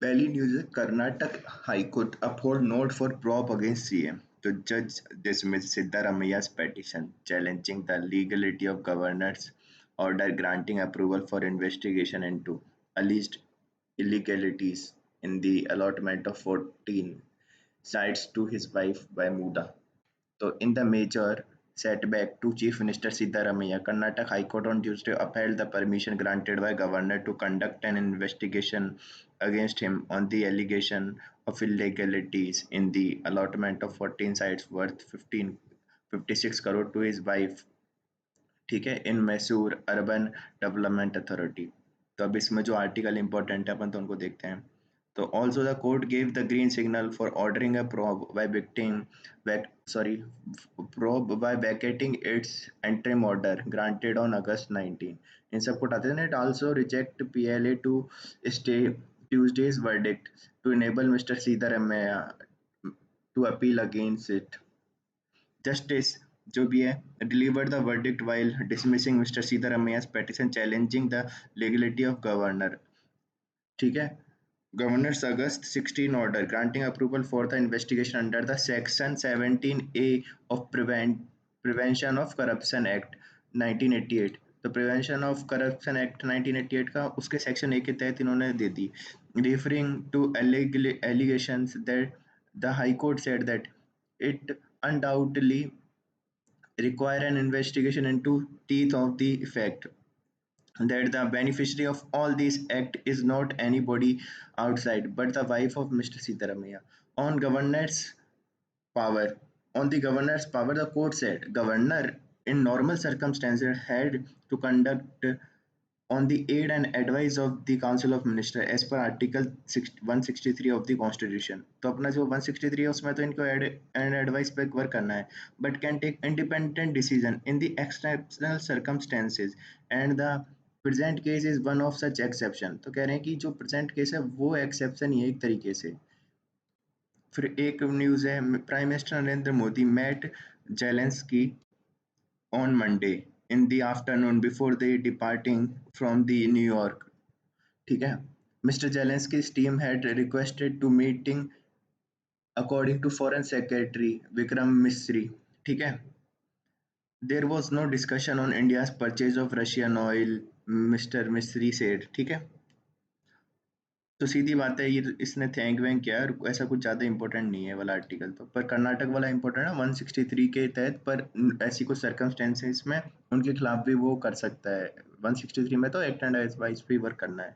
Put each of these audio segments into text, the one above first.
पहली न्यूज है, Karnataka high court uphold note for probe against CM. The judge dismissed Siddaramaia's petition challenging the legality of governor's order granting approval for investigation into alleged illegalities in the allotment of 14 sites to his wife Muda. So, in the major setback to Chief Minister Siddaramaiah, Karnataka High Court on Tuesday upheld the permission granted by Governor to conduct an investigation against him on the allegation of illegalities in the allotment of 14 sites worth 1556 crore to his wife, ठीक है, इन Mysore urban development authority. तो अब इसमें जो article important है अपन तो उनको देखते हैं। तो also the court gave the green signal for ordering a probe by evicting sorry probe by vacating its interim order granted on August 19। इन सब को उठाते हैं। It also reject PLA to stay Tuesday's verdict to enable Mr. Siddharamaiah to appeal against it. Justice जो भी है delivered the verdict while dismissing Mr. Siddharamaia's petition challenging the legality of governor, ठीक है, Governor's August 16 order granting approval for the investigation under the Section 17A of Prevention of Corruption Act 1988। तो prevention of corruption act 1988 का उसके section A के तहत इन्होंने दे दी। Referring to allegations that the High Court said that it undoubtedly require an investigation into teeth of the fact that the beneficiary of all this act is not anybody outside but the wife of Mr. Sitaramaya. On governor's power, on the governor's power, the court said governor in normal circumstances had to conduct on the aid and advice of the Council of Ministers as per Article 163 of the Constitution। तो अपना जो 163 है उसमें तो इनको aid and advice पे work करना है, but can take independent decision in the exceptional circumstances and the present case is one of such exception. तो कह रहे हैं कि जो प्रेजेंट केस है वो एक्सेप्शन ही है एक तरीके से। फिर एक न्यूज़ है, prime minister Narendra Modi met Zelenskyy on Monday in the afternoon before they departing from the New York, ठीक है। Mr. Zelensky's team had requested to meeting according to Foreign Secretary Vikram Misri, ठीक है। There was no discussion on India's purchase of Russian oil, Mr. Misri said, ठीक है। तो सीधी बात है, ये इसने थैंक वैंक किया और ऐसा कुछ ज़्यादा इंपॉर्टेंट नहीं है वाला आर्टिकल। तो पर कर्नाटक वाला इंपॉर्टेंट है 163 के तहत, पर ऐसी कुछ सर्कमस्टेंसेस में उनके खिलाफ भी वो कर सकता है। 163 में तो एक्ट एंड एडवाइस पे वर्क करना है।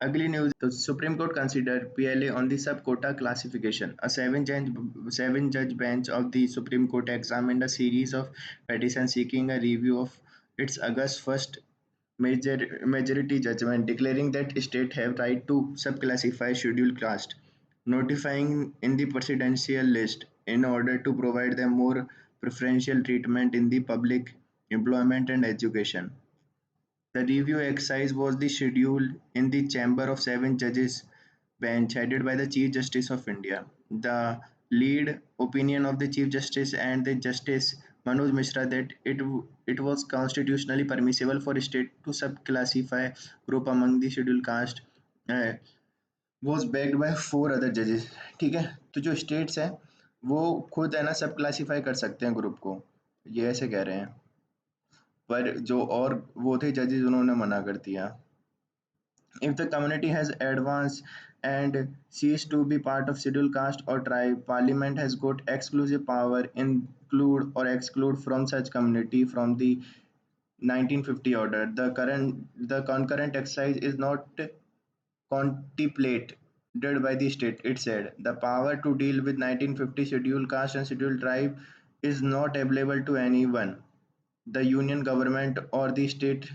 अगली न्यूज, तो supreme court consider PLA on the sub quota classification. A seven judge bench of the Supreme Court examined a series of petitions seeking a review of its August 1st majority judgment declaring that states have right to subclassify scheduled caste, notifying in the presidential list in order to provide them more preferential treatment in the public employment and education. The review exercise was the scheduled in the Chamber of Seven Judges bench headed by the Chief Justice of India. The lead opinion of the Chief Justice and the Justice Manoj Mishra that it was constitutionally permissible for state to subclassify group among the scheduled caste uh, was backed by four other judges, ठीक है। तो जो states हैं वो खुद है ना सब क्लासीफाई कर सकते हैं ग्रुप को, ये ऐसे कह रहे हैं। पर जो और वो थे जजेस उन्होंने मना कर दिया। If the community has advanced and ceased to be part of scheduled caste or tribe, Parliament has got exclusive power include or exclude from such community from the 1950 order. The concurrent exercise is not contemplated by the state. It said the power to deal with 1950 scheduled caste and scheduled tribe is not available to anyone, the union government or the state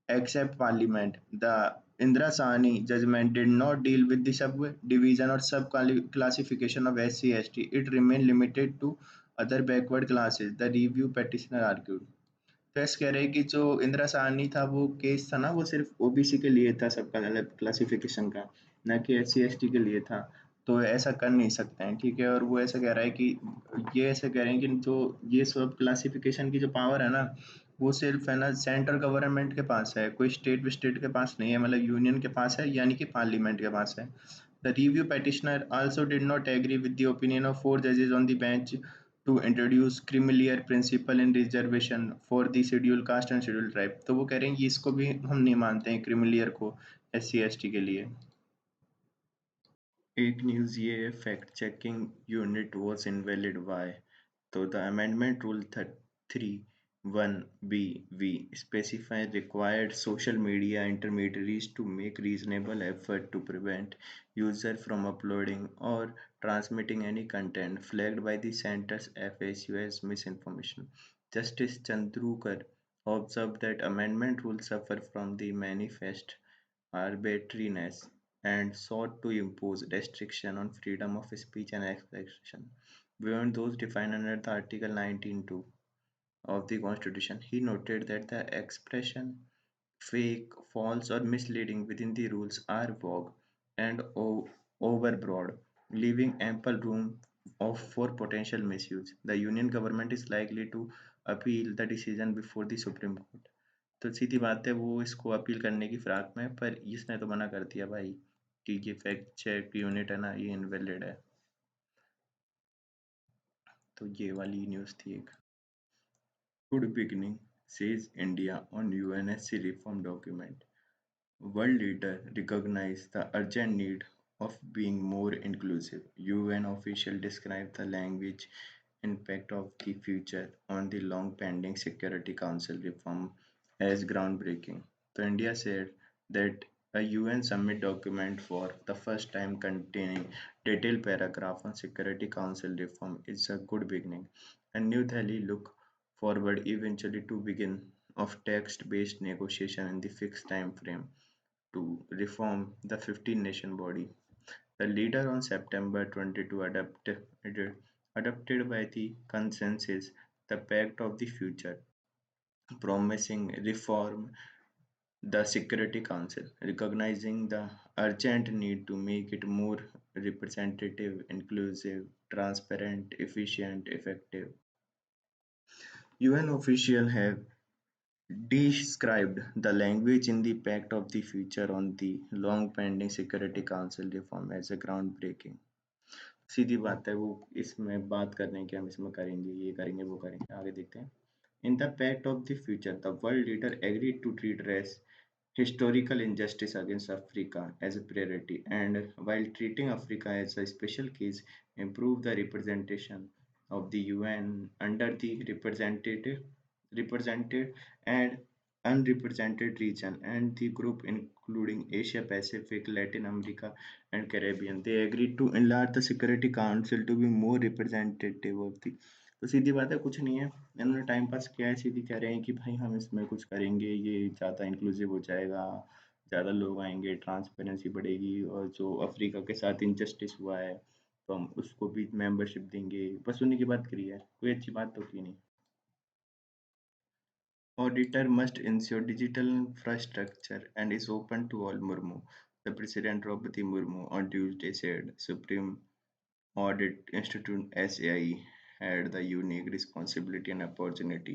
except parliament. The Indira Sahni judgment did not deal with the subdivision or sub-classification of SC/ST. It remained limited to other backward classes, the review petitioner argued. तो ऐसे कह रहे हैं कि जो इंदिरा साहनी था वो case था ना, वो सिर्फ ओबीसी के लिए था, सबका अलग क्लासिफिकेशन का, ना कि SC/ST के लिए था। तो ऐसा कर नहीं सकते हैं, ठीक है। और वो ऐसा कह रहा है कि ये ऐसे कह रहे हैं कि जो ये सब क्लासिफिकेशन की जो पावर है ना, वो सिर्फ है ना सेंट्रल गवर्नमेंट के पास है, कोई स्टेट के पास नहीं है, मतलब यूनियन के पास है, यानी कि पार्लियामेंट के पास है. The review petitioner also did not agree with the opinion of four judges on the bench to introduce creamier principle in reservation for the scheduled caste and scheduled tribe. तो वो कह रहे हैं कि इसको भी हम नहीं मानते हैं क्रीमिलियर को SC ST के लिए. एक न्यूज़ ये है fact checking unit was invalid why. So the amendment rule 31B specify required social media intermediaries to make reasonable effort to prevent user from uploading or transmitting any content flagged by the center's FAQ as misinformation. Justice Chandrukar observed that amendment rules suffer from the manifest arbitrariness and sought to impose restriction on freedom of speech and expression beyond those defined under the Article 19(2) of the Constitution. He noted that the expression fake, false, or misleading within the rules are vague and overbroad, leaving ample room for potential misuse. The Union government is likely to appeal the decision before the Supreme Court. तो सीधी बात है वो इसको appeal करने की फिराक में है, पर इसने तो मना कर दिया भाई कि ये फैक्ट चेक यूनिट है ना ये इनवैलिड है. तो ये वाली न्यूज़ थी एक. Good beginning, says India on UNSC reform document. World leaders recognize the urgent need of being more inclusive. UN official described the language impact of the future on the long pending Security Council reform as groundbreaking. So India said that a UN summit document for the first time containing detailed paragraph on Security Council reform is a good beginning, and New Delhi look forward eventually to begin of text-based negotiation in the fixed time frame to reform the 15 nation body. The leader on September 22 adopted by the consensus the Pact of the Future, promising reform the Security Council, recognizing the urgent need to make it more representative, inclusive, transparent, efficient, effective. UN officials have described the language in the Pact of the Future on the long pending Security Council reform as a groundbreaking. सीधी बात है वो इसमें बात कर रहे हैं कि हम इसमें करेंगे ये करेंगे वो करेंगे आगे देखते हैं. In the Pact of the Future, the world leader agreed to redress historical injustice against Africa as a priority, and while treating Africa as a special case, improve the representation of the UN under the represented and unrepresented region and the group including Asia Pacific, Latin America and Caribbean. They agreed to enlarge the Security Council to be more representative of the. तो सीधी बात है कुछ नहीं है, इन्होंने time pass किया है. सीधी कह रहे हैं कि भाई हम इसमें कुछ करेंगे, ये ज़्यादा इंक्लूसिव हो जाएगा, ज़्यादा लोग आएंगे, ट्रांसपेरेंसी बढ़ेगी, और जो अफ्रीका के साथ इनजस्टिस हुआ है तो हम उसको भी मेंबरशिप देंगे. बस उन्हीं की बात करी है, कोई अच्छी बात तो की नहीं. Auditor must ensure digital infrastructure and is open to all. Murmu. The President Draupadi Murmu on Tuesday said Supreme Audit Institute (SAI) had the unique responsibility and opportunity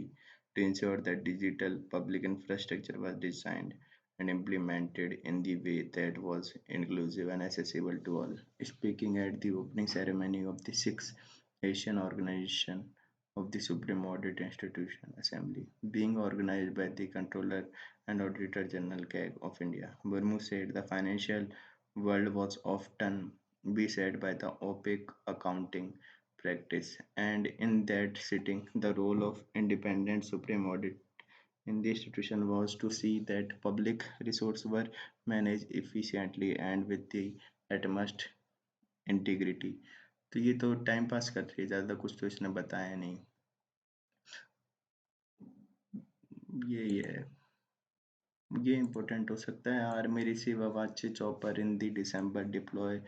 to ensure that digital public infrastructure was designed and implemented in the way that was inclusive and accessible to all. Speaking at the opening ceremony of the sixth Asian Organization of the Supreme Audit Institution Assembly, being organized by the Controller and Auditor General (CAG) of India, Murmu said the financial world was often beset by the opaque accounting practice, and in that sitting, the role of independent supreme audit in the institution was to see that public resources were managed efficiently and with the utmost integrity. तो ये तो time pass कर रही है, ज़्यादा कुछ तो इसने बताया नहीं. ये है, ये इम्पोर्टेंट हो सकता है. Army receive Apache chopper in the December deploy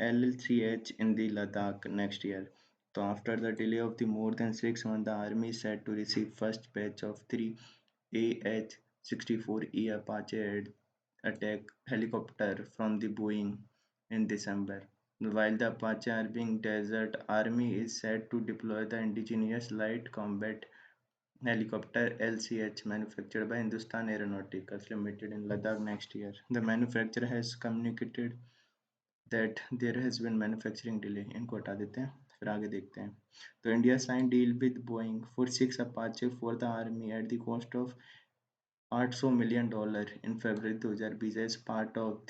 LLCH in the Ladakh next year. So after the delay of the more than 6 months, the army is set to receive first batch of three AH-64E Apache attack helicopter from the Boeing in December. While the Apache are being desert, army is set to deploy the indigenous light combat helicopter LCH manufactured by Hindustan Aeronautics Limited in Ladakh next year. The manufacturer has communicated that there has been manufacturing delay. इनको हटा देते हैं, फिर आगे देखते हैं. तो India signed deal with Boeing for 6 Apache for the army at the cost of $800 million in February 2020 as part of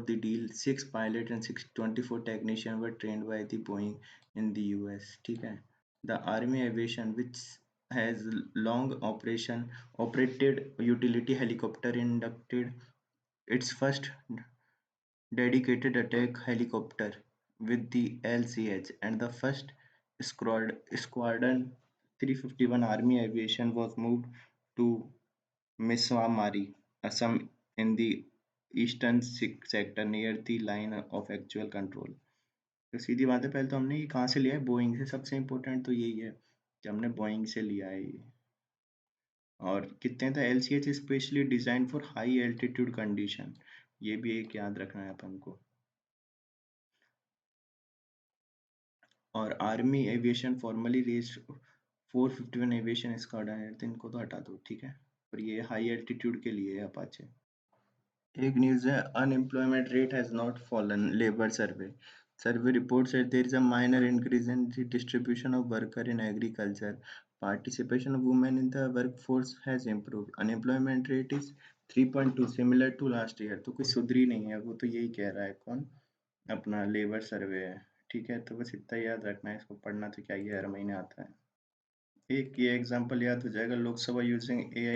the deal. 6 pilots and 24 technicians were trained by the Boeing in the US. ठीक है. The Army Aviation, which has long operated utility helicopter, inducted its first dedicated attack helicopter with the LCH, and the first Squadron 351 Army Aviation was moved to Miswamari, Assam in the eastern sector near the line of actual control. तो सीधी बात है, पहले तो हमने ये कहाँ से लिया है, बोइंग से. सबसे इम्पोर्टेंट तो यही है कि हमने बोइंग से लिया है ये. और कितने था, L C H specially design for high altitude condition. ये भी एक याद रखना है अपन को. और army aviation formally raise 451 aviation squadron है, तो इनको तो हटा दो. ठीक है. और ये हाई एल्टीट्यूड के लिए है अपाचे. एक न्यूज़ है, unemployment rate has not fallen. Labour survey reports that there is a minor increase in the distribution of worker in agriculture. Participation of women in the workforce has improved. Unemployment rate is 3.2, similar to last year. तो कुछ सुधरी नहीं है, वो तो यही कह रहा है. कौन? अपना लेबर सर्वे है. ठीक है, तो बस इतना याद रखना है. इसको पढ़ना तो क्या ही हर महीने आता है. एक ये एग्जांपल याद हो जाएगा, Lok Sabha using AI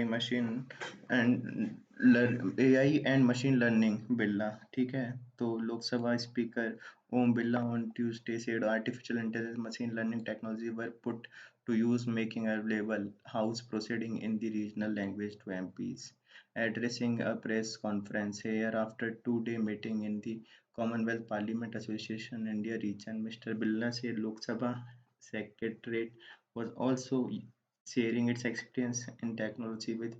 and machine learning Birla. ठीक है. तो Lok Sabha speaker Om Birla on Tuesday said artificial intelligence machine learning technology were put to use, making available House proceeding in the regional language to MPs. Addressing a press conference here after two-day meeting in the Commonwealth Parliament Association India region, Mr. Billa said Lok Sabha Secretariat was also sharing its experience in technology with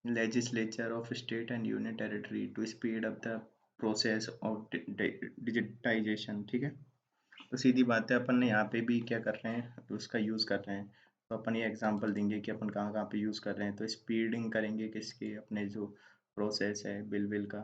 legislature of state and union territory to speed up the process of digitization. ठीक है. तो सीधी बात है, अपन ने यहाँ पे भी क्या कर रहे हैं, उसका यूज़ कर रहे हैं. तो अपन ये एग्जांपल देंगे कि अपन कहाँ कहाँ पे यूज़ कर रहे हैं. तो स्पीडिंग करेंगे किसके, अपने जो प्रोसेस है बिल का,